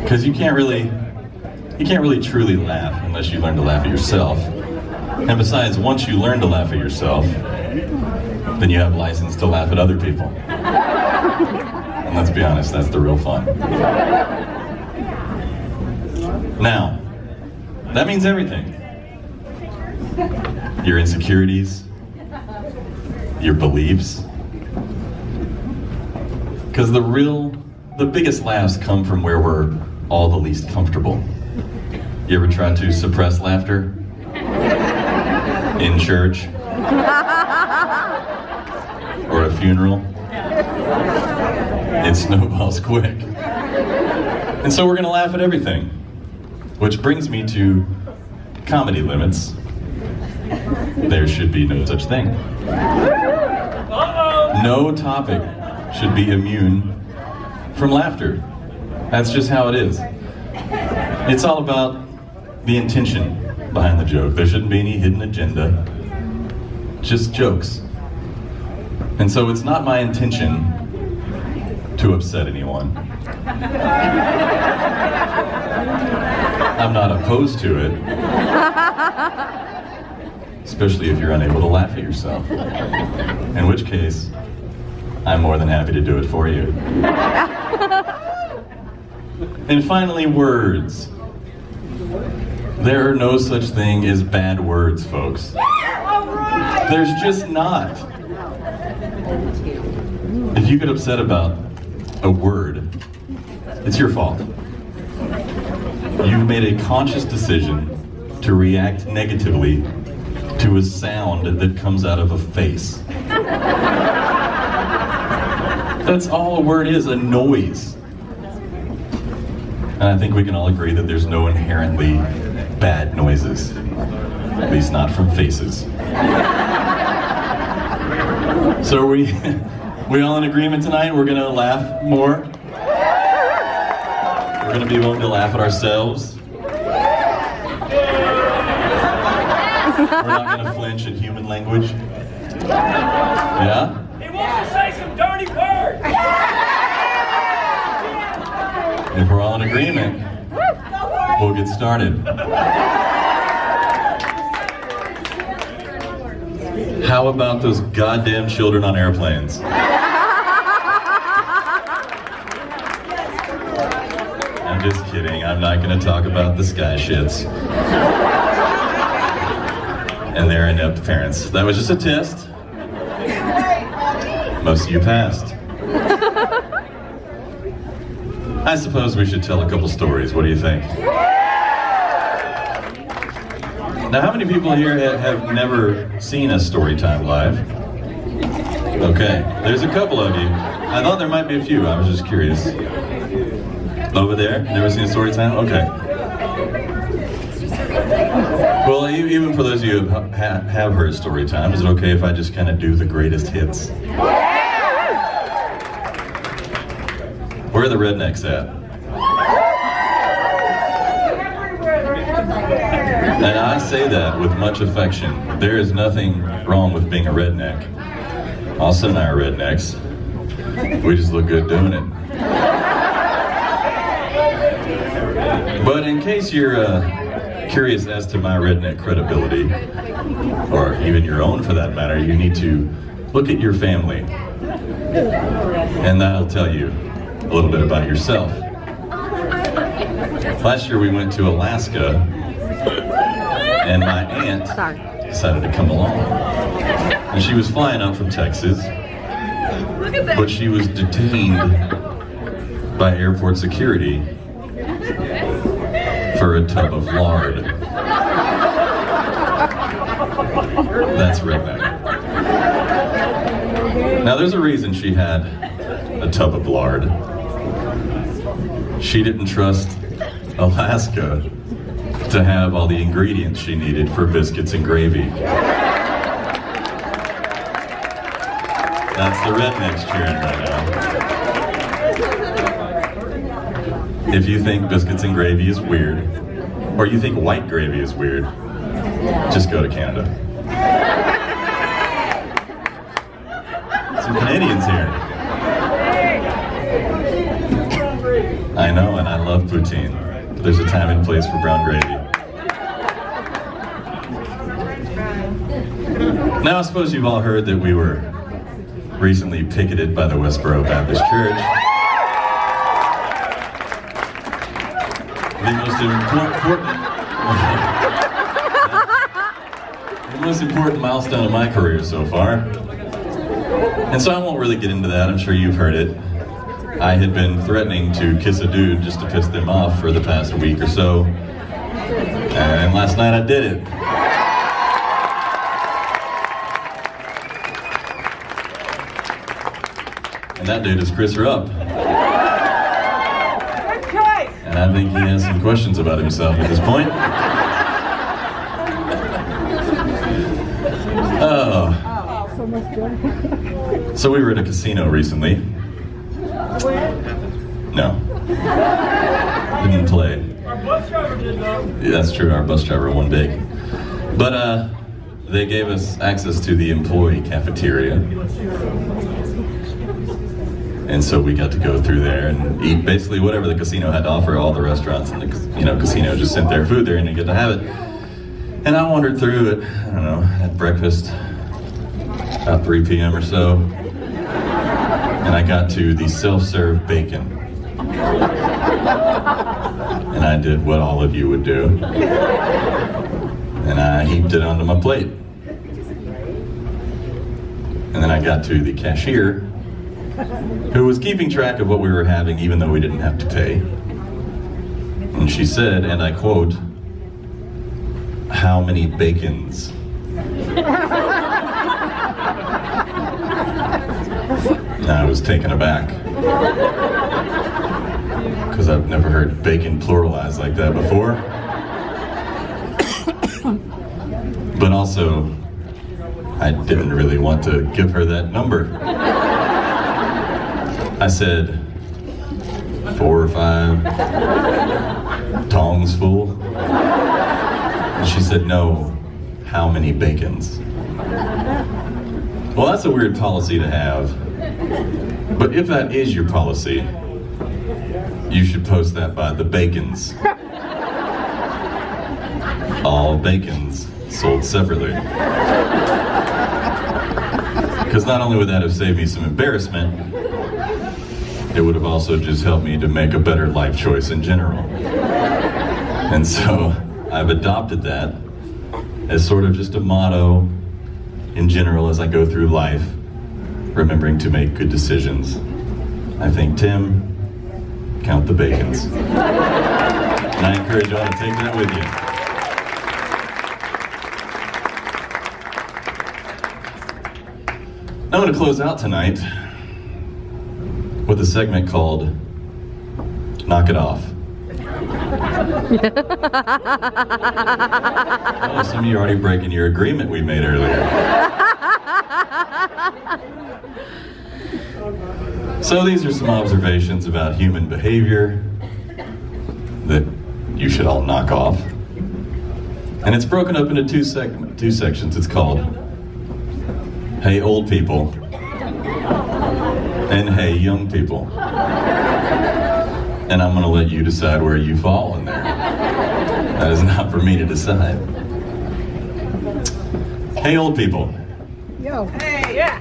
Because you can't really truly laugh unless you learn to laugh at yourself. And besides, once you learn to laugh at yourself, then you have license to laugh at other people. And let's be honest, that's the real fun. Now, that means everything. Your insecurities, your beliefs. Because the biggest laughs come from where we're all the least comfortable. You ever try to suppress laughter? In church? Or a funeral? It snowballs quick. And so we're gonna laugh at everything. Which brings me to comedy limits. There should be no such thing. No topic should be immune from laughter. That's just how it is. It's all about the intention behind the joke. There shouldn't be any hidden agenda. Just jokes. And so it's not my intention to upset anyone. I'm not opposed to it. Especially if you're unable to laugh at yourself. In which case, I'm more than happy to do it for you. And finally, words. There are no such thing as bad words, folks. There's just not. If you get upset about a word, it's your fault. You've made a conscious decision to react negatively to a sound that comes out of a face. That's all a word is, a noise. And I think we can all agree that there's no inherently bad noises, at least not from faces. So are we all in agreement tonight? We're gonna laugh more? We're gonna be willing to laugh at ourselves? We're not gonna flinch at human language? Yeah? He wants to say some dirty words! If we're all in agreement, we'll get started. How about those goddamn children on airplanes? I'm just kidding. I'm not going to talk about the sky shits and their inept parents. That was just a test. Most of you passed. I suppose we should tell a couple stories. What do you think? Now, how many people here have never seen a Storytime live? Okay, there's a couple of you. I thought there might be a few. I was just curious. Over there, never seen a Storytime? Okay. Well, even for those of you who have heard Storytime, is it okay if I just kind of do the greatest hits? Where are the rednecks at? And I say that with much affection. There is nothing wrong with being a redneck. Austin and I are rednecks. We just look good doing it. But in case you're curious as to my redneck credibility, or even your own for that matter, you need to look at your family. And that'll tell you a little bit about yourself. Last year we went to Alaska, and my aunt decided to come along. And she was flying out from Texas, but she was detained by airport security for a tub of lard. That's redneck. Now there's a reason she had a tub of lard. She didn't trust Alaska to have all the ingredients she needed for biscuits and gravy. That's the rednecks cheering right now. If you think biscuits and gravy is weird, or you think white gravy is weird, just go to Canada. Some Canadians here. I know, and I love poutine. But there's a time and place for brown gravy. Now, I suppose you've all heard that we were recently picketed by the Westboro Baptist Church. The most important milestone of my career so far. And so I won't really get into that. I'm sure you've heard it. I had been threatening to kiss a dude just to piss them off for the past week or so. And last night I did it. And that dude is Chris Rupp. And I think he has some questions about himself at this point. Oh. So we were at a casino recently. No. Didn't play. Our bus driver did though. Yeah, that's true, our bus driver won big. But they gave us access to the employee cafeteria. And so we got to go through there and eat basically whatever the casino had to offer. All the restaurants in the casino just sent their food there and you get to have it. And I wandered through it, I don't know, had breakfast about 3 p.m. or so. And I got to the self-serve bacon. And I did what all of you would do. And I heaped it onto my plate. And then I got to the cashier, who was keeping track of what we were having even though we didn't have to pay. And she said, and I quote, "How many bacons?" And I was taken aback. Because I've never heard bacon pluralized like that before. But also, I didn't really want to give her that number. I said, 4 or 5 tongs full. And she said, "No, how many bacons?" Well, that's a weird policy to have. But if that is your policy, you should post that by the bacons. All bacons sold separately. Because not only would that have saved me some embarrassment, it would have also just helped me to make a better life choice in general. And so I've adopted that as sort of just a motto in general as I go through life, remembering to make good decisions. I think, Tim, count the bacons. And I encourage you all to take that with you. I'm going to close out tonight with a segment called Knock It Off. Oh, some of you are already breaking your agreement we made earlier. So these are some observations about human behavior that you should all knock off. And it's broken up into two sections. It's called Hey Old People and Hey Young People. And I'm going to let you decide where you fall in there. That is not for me to decide. Hey Old People. Yo. Hey, yeah.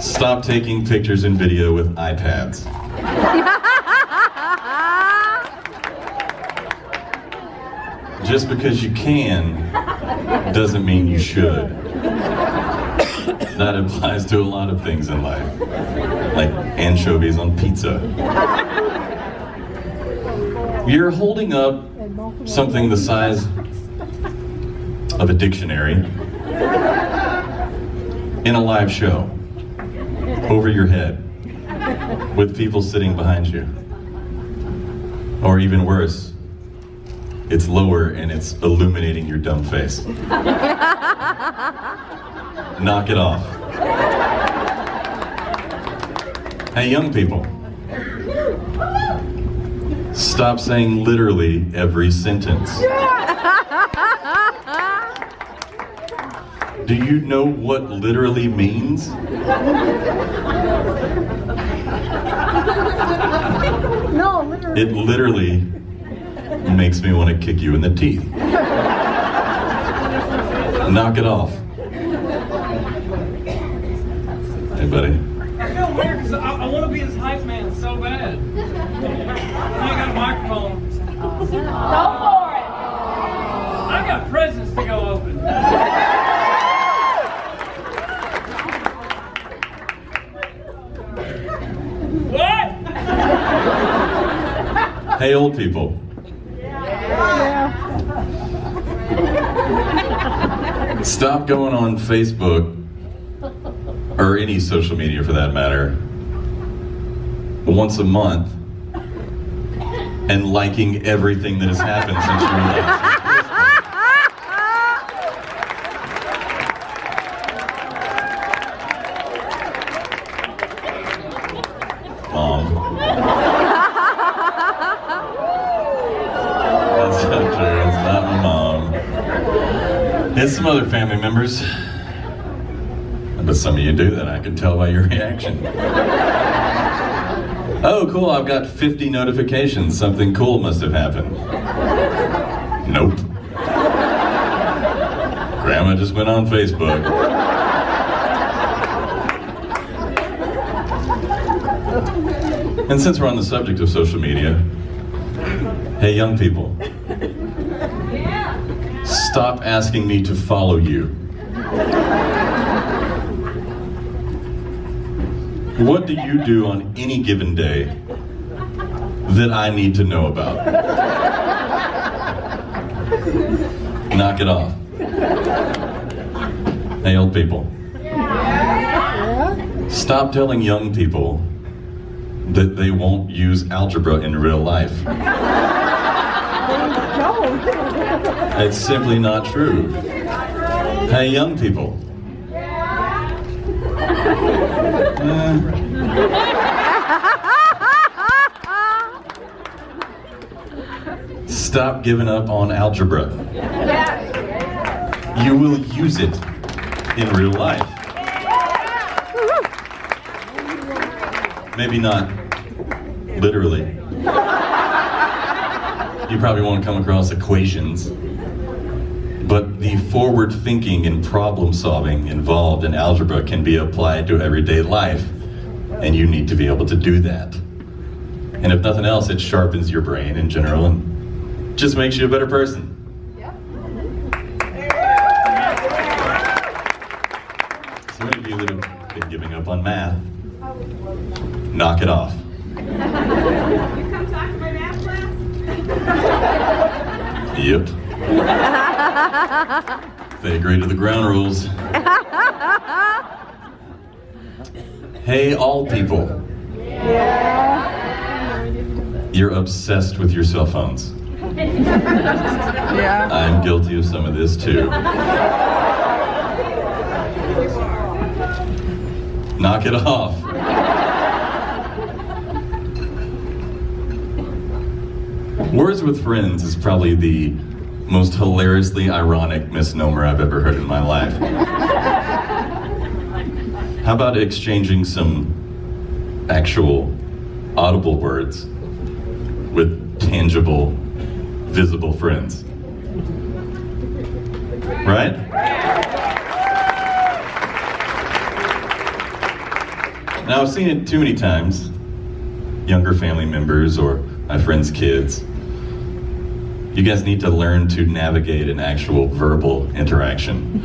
Stop taking pictures and video with iPads. Just because you can doesn't mean you should. That applies to a lot of things in life, like anchovies on pizza. You're holding up something the size of a dictionary in a live show over your head with people sitting behind you. Or even worse, it's lower and it's illuminating your dumb face. Knock it off. Hey, young people. Stop saying literally every sentence. Do you know what literally means? No, literally. It literally makes me want to kick you in the teeth. Knock it off. Hey, buddy. I feel weird because I want to be his hype man so bad. I got a microphone. Go for it. I got presents to go open. What? Hey, old people. Stop going on Facebook, or any social media for that matter, once a month and liking everything that has happened since you were last. Mom. That's not true. It's not my mom. It's some other family members. But some of you do that. I can tell by your reaction. Oh, cool. I've got 50 notifications. Something cool must have happened. Nope. Grandma just went on Facebook. And since we're on the subject of social media, hey, young people, stop asking me to follow you. What do you do on any given day that I need to know about? Knock it off. Hey, old people. Stop telling young people that they won't use algebra in real life. It's simply not true. Hey, young people. Stop giving up on algebra. You will use it in real life. Maybe not literally. You probably won't come across equations, but the forward thinking and problem solving involved in algebra can be applied to everyday life, and you need to be able to do that. And if nothing else, it sharpens your brain in general and just makes you a better person. So many of you that have been giving up on math, knock it off. You come talk to my math class? Yep. They agree to the ground rules. Hey, all people. You're obsessed with your cell phones. Yeah. I'm guilty of some of this too. Knock it off. Words with friends is probably the most hilariously ironic misnomer I've ever heard in my life. How about exchanging some actual audible words with tangible, visible friends? Right? Now, I've seen it too many times. Younger family members or my friends' kids. You guys need to learn to navigate an actual verbal interaction.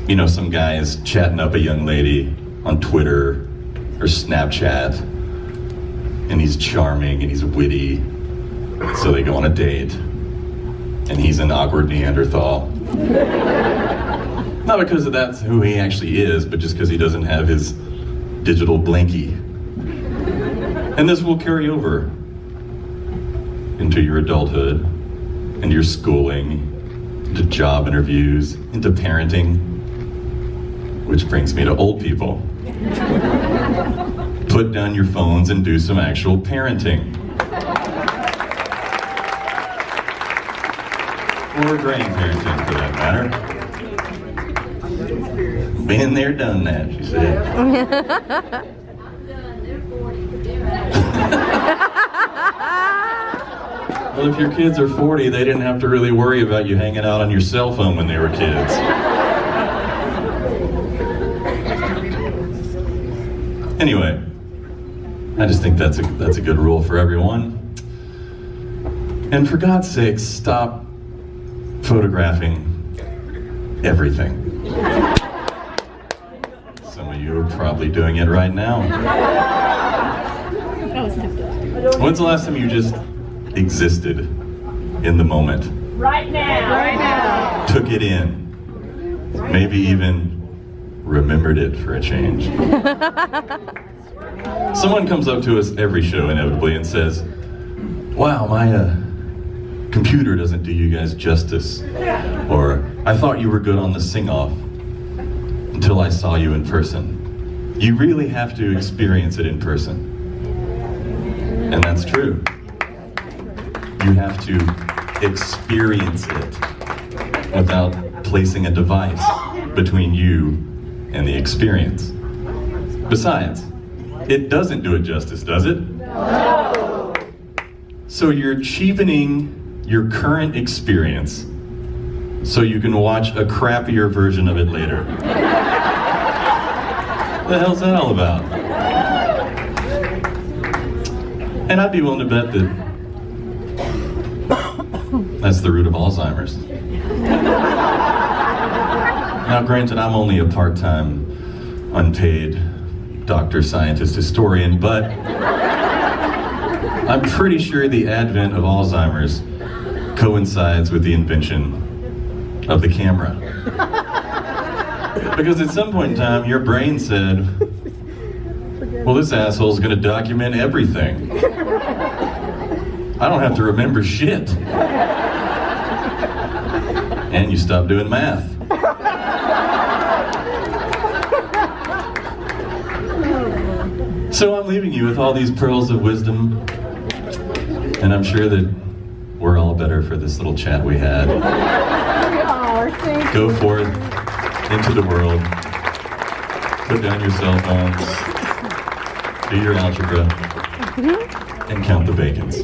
You know, some guy is chatting up a young lady on Twitter or Snapchat, and he's charming and he's witty, so they go on a date, and he's an awkward Neanderthal. Not because that's who he actually is, but just because he doesn't have his digital blankie. And this will carry over into your adulthood, and your schooling, into job interviews, into parenting, which brings me to old people. Put down your phones and do some actual parenting. Or grandparenting, for that matter. Been there, done that, she said. I'm done. They're 40. Well, if your kids are 40, they didn't have to really worry about you hanging out on your cell phone when they were kids. Anyway, I just think that's a good rule for everyone. And for God's sake, stop photographing everything. Some of you are probably doing it right now. When's the last time you just existed in the moment? Right now. Right now. Took it in. Maybe even remembered it for a change. Someone comes up to us every show inevitably and says, wow, my computer doesn't do you guys justice. Or, I thought you were good on the sing-off until I saw you in person. You really have to experience it in person. And that's true. You have to experience it without placing a device between you and the experience. Besides, it doesn't do it justice, does it? No. So you're cheapening your current experience so you can watch a crappier version of it later. What the hell's that all about? And I'd be willing to bet that that's the root of Alzheimer's. Now, granted, I'm only a part-time, unpaid doctor, scientist, historian, but I'm pretty sure the advent of Alzheimer's coincides with the invention of the camera. Because at some point in time, your brain said, well, this asshole's gonna document everything. I don't have to remember shit. And you stop doing math. So I'm leaving you with all these pearls of wisdom, and I'm sure that we're all better for this little chat we had. Go forth into the world, put down your cell phones, do your algebra, and count the bacons.